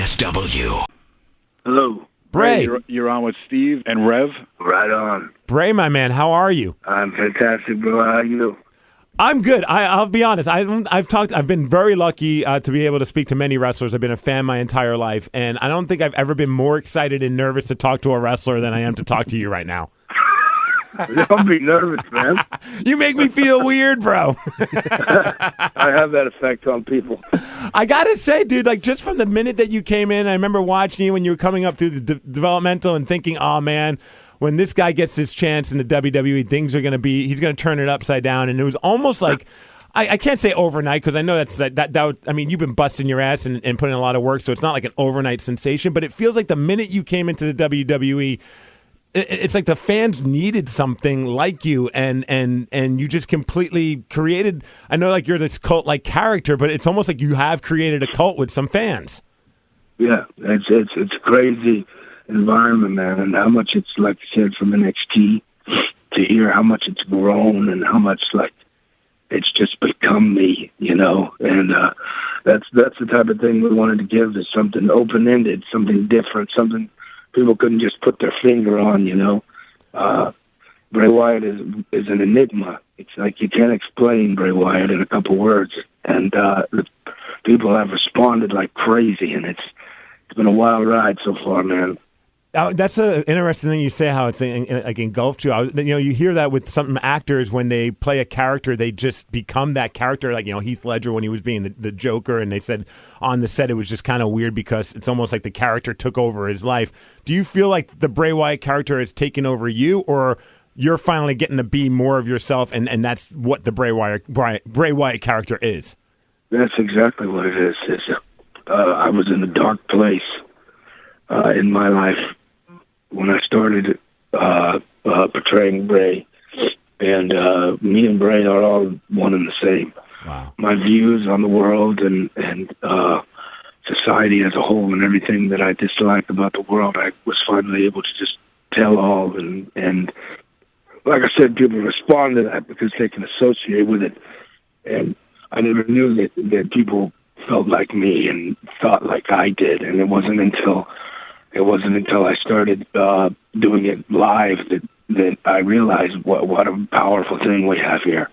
KSW. Hello. Bray. You're on with Steve and Rev? Right on. Bray, my man, how are you? I'm fantastic, bro. How are you? I'm good. I'll be honest. I've been very lucky to be able to speak to many wrestlers. I've been a fan my entire life, and I don't think I've ever been more excited and nervous to talk to a wrestler than I am to talk to you right now. Don't be nervous, man. You make me feel weird, bro. I have that effect on people. I gotta say, dude, like just from the minute that you came in, I remember watching you when you were coming up through the developmental and thinking, oh man, when this guy gets his chance in the WWE, things are gonna be, he's gonna turn it upside down. And it was almost like, I can't say overnight because I know I mean, you've been busting your ass and putting in a lot of work, so it's not like an overnight sensation. But it feels like the minute you came into the WWE, it's like the fans needed something like you, and you just completely created. I know, like you're this cult-like character, but it's almost like you have created a cult with some fans. Yeah, it's a crazy environment, man, and how much it's, like you said, from NXT to hear how much it's grown and how much like it's just become me, you know. And that's the type of thing we wanted to give, is something open-ended, something different, something people couldn't just put their finger on, you know. Bray Wyatt is an enigma. It's like you can't explain Bray Wyatt in a couple words. And the people have responded like crazy, and it's been a wild ride so far, man. That's an interesting thing you say, how it's like engulfed you. You hear that with some actors when they play a character, they just become that character. Like, Heath Ledger when he was being the Joker, and they said on the set it was just kind of weird because it's almost like the character took over his life. Do you feel like the Bray Wyatt character has taken over you, or you're finally getting to be more of yourself, and that's what the Bray Wyatt character is? That's exactly what it is. I was in a dark place in my life when I started portraying Bray, and me and Bray are all one and the same. Wow. My views on the world and society as a whole and everything that I dislike about the world, I was finally able to just tell all. And like I said, people respond to that because they can associate with it. And I never knew that people felt like me and thought like I did. And it wasn't until I started doing it live that I realized what a powerful thing we have here.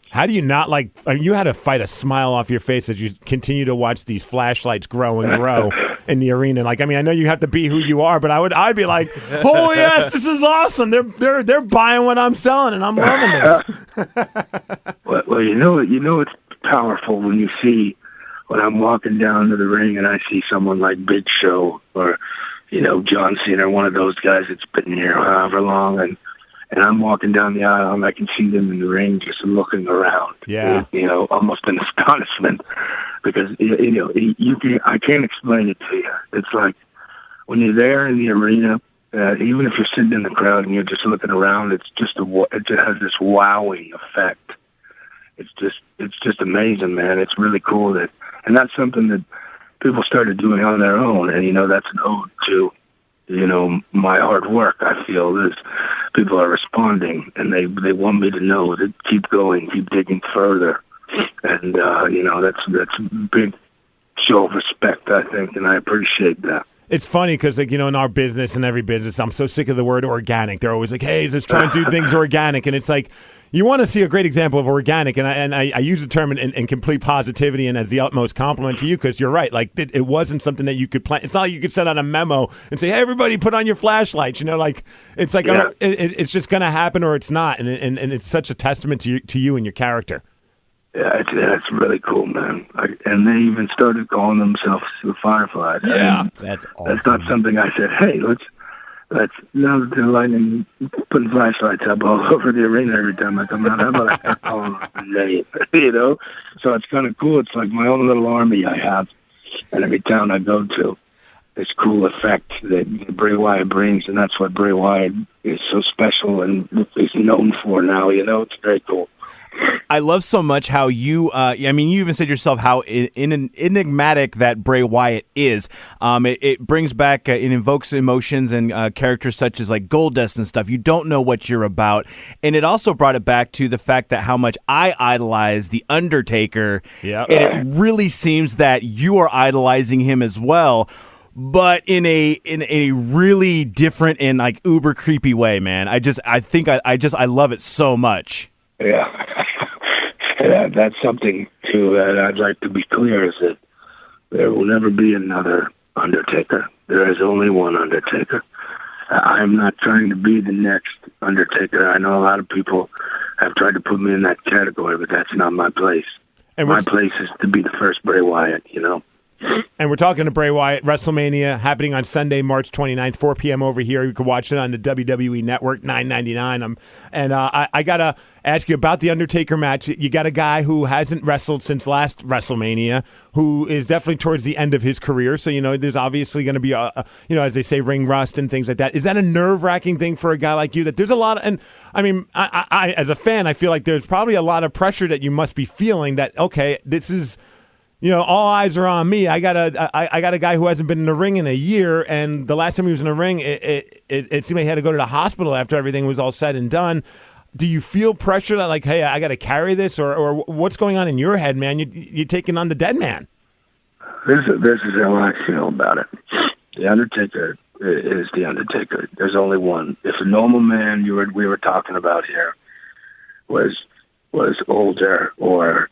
How do you not you had to fight a smile off your face as you continue to watch these flashlights grow and grow in the arena? I know you have to be who you are, but I'd be like, oh yes, this is awesome. They're buying what I'm selling, and I'm loving this. Well, it's powerful when you see, when I'm walking down to the ring and I see someone like Big Show or John Cena, one of those guys that's been here however long, and I'm walking down the aisle and I can see them in the ring just looking around. Yeah. Almost in astonishment, because I can't explain it to you. It's like when you're there in the arena, even if you're sitting in the crowd and you're just looking around, it just has this wowing effect. It's just amazing, man. It's really cool and that's something that people started doing on their own, and that's an ode to my hard work. I feel is people are responding, and they want me to know to keep going, keep digging further, and that's a big show of respect, I think, and I appreciate that. It's funny because, in our business and every business, I'm so sick of the word organic. They're always like, hey, let's try and do things organic. And it's like, you want to see a great example of organic. And I use the term in complete positivity and as the utmost compliment to you, because you're right. Like, it wasn't something that you could plan. It's not like you could send out a memo and say, hey, everybody, put on your flashlights. It's like, yeah. It's just going to happen or it's not. And it's such a testament to you and your character. Yeah, it's really cool, man. And they even started calling themselves the Fireflies. Yeah, that's awesome. That's not something I said, hey, let's now that they're lighting, putting flashlights up all over the arena every time I come out, how about I start calling them the name, So it's kind of cool. It's like my own little army I have, and every town I go to, this cool effect that Bray Wyatt brings, and that's what Bray Wyatt is so special and is known for now, It's very cool. I love so much how you, you even said yourself how enigmatic that Bray Wyatt is. It brings back, it invokes emotions and characters such as like Goldust and stuff. You don't know what you're about. And it also brought it back to the fact that how much I idolize the Undertaker. Yeah. And it really seems that you are idolizing him as well. but in a really different and like uber creepy way, man. I love it so much. Yeah. Yeah, that's something too that I'd like to be clear is that there will never be another Undertaker. There is only one Undertaker. I'm not trying to be the next Undertaker. I know a lot of people have tried to put me in that category, but that's not my place. And my place is to be the first Bray Wyatt, you know? And we're talking to Bray Wyatt, WrestleMania, happening on Sunday, March 29th, 4 p.m. over here. You can watch it on the WWE Network, $9.99. I got to ask you about the Undertaker match. You got a guy who hasn't wrestled since last WrestleMania, who is definitely towards the end of his career. So, there's obviously going to be, as they say, ring rust and things like that. Is that a nerve-wracking thing for a guy like you? That there's a lot of, and I mean, I as a fan, I feel like there's probably a lot of pressure that you must be feeling that, okay, this is, all eyes are on me. I got a guy who hasn't been in the ring in a year, and the last time he was in the ring, it seemed like he had to go to the hospital after everything was all said and done. Do you feel pressure that, like, hey, I got to carry this, or what's going on in your head, man? You're taking on the dead man. This is how I feel about it. The Undertaker is the Undertaker. There's only one. If a normal man we were talking about here was older or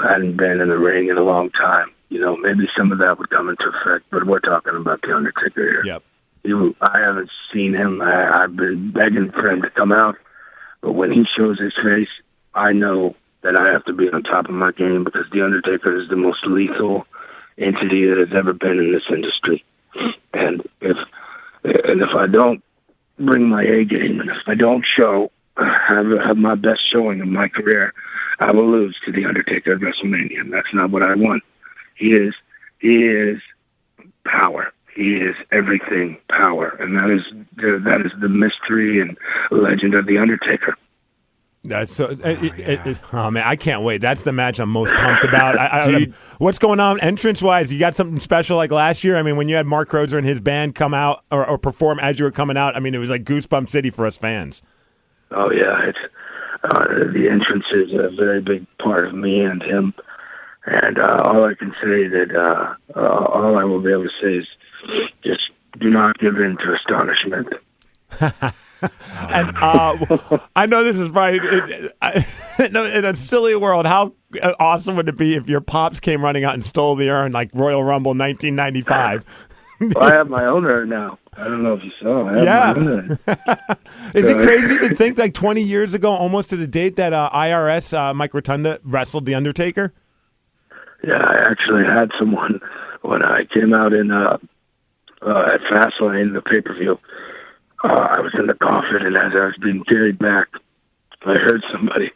hadn't been in the ring in a long time, maybe some of that would come into effect. But we're talking about the Undertaker here. Yep. I haven't seen him. I've been begging for him to come out, but when he shows his face, I know that I have to be on top of my game because the Undertaker is the most lethal entity that has ever been in this industry. And if I don't bring my A game, and if I don't have my best showing of my career, I will lose to the Undertaker at WrestleMania, and that's not what I want. He is power. He is everything power, and that is the mystery and legend of the Undertaker. That's so. Oh man, I can't wait. That's the match I'm most pumped about. What's going on entrance wise? You got something special like last year? I mean, when you had Mark Crozer and his band come out or perform as you were coming out, I mean, it was like Goosebump City for us fans. Oh yeah, it's the entrance is a very big part of me and him, and all I can say that all I will be able to say is just do not give in to astonishment. And I know this is probably in a silly world. How awesome would it be if your pops came running out and stole the urn like Royal Rumble 1995? Well, I have my own urn now. I don't know if you saw. I have my own urn. Is it crazy to think like 20 years ago, almost to the date, that IRS Mike Rotunda wrestled The Undertaker? Yeah, I actually had someone when I came out in at Fastlane, the pay-per-view. I was in the coffin, and as I was being carried back, I heard somebody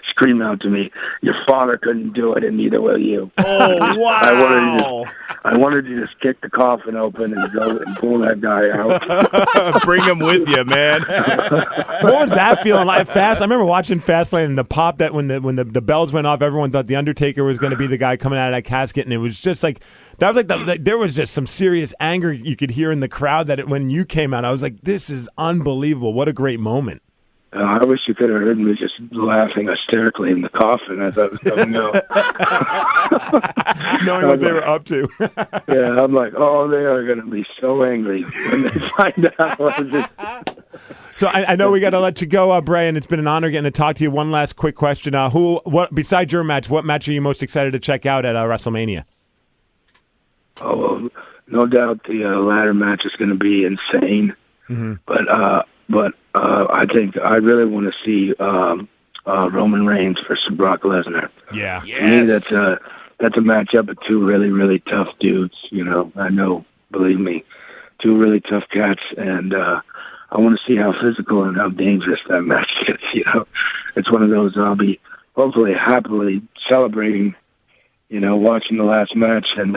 scream out to me, "Your father couldn't do it, and neither will you." Oh, wow. I wanted to just kick the coffin open and go and pull that guy out. Bring him with you, man. What was that feeling like? I remember watching Fastlane and the pop that when the bells went off, everyone thought The Undertaker was going to be the guy coming out of that casket, and it was just like that was like there was just some serious anger you could hear in the crowd when you came out. I was like, this is unbelievable. What a great moment. I wish you could have heard me just laughing hysterically in the coffin as I was coming out. Knowing what they were up to. Yeah, I'm like, oh, they are going to be so angry when they find out. So I know we got to let you go, Bray, and it's been an honor getting to talk to you. One last quick question. What besides your match, what match are you most excited to check out at WrestleMania? Oh, well, no doubt the ladder match is going to be insane. Mm-hmm. But I think I really want to see Roman Reigns versus Brock Lesnar. Yeah, yes. To me, that's a matchup of two really, really tough dudes. I know, believe me, two really tough cats, and I want to see how physical and how dangerous that match gets. It's one of those I'll be hopefully happily celebrating. Watching the last match and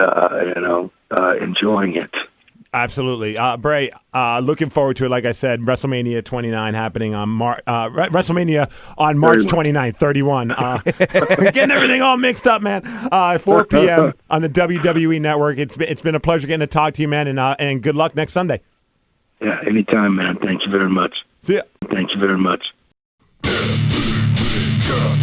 enjoying it. Absolutely. Bray, looking forward to it. Like I said, WrestleMania 29 happening on WrestleMania on March 29th, 31. Getting everything all mixed up, man. 4 p.m. on the WWE Network. It's been a pleasure getting to talk to you, man, and good luck next Sunday. Yeah, anytime, man. Thank you very much. See ya. Thank you very much. STP-CAST.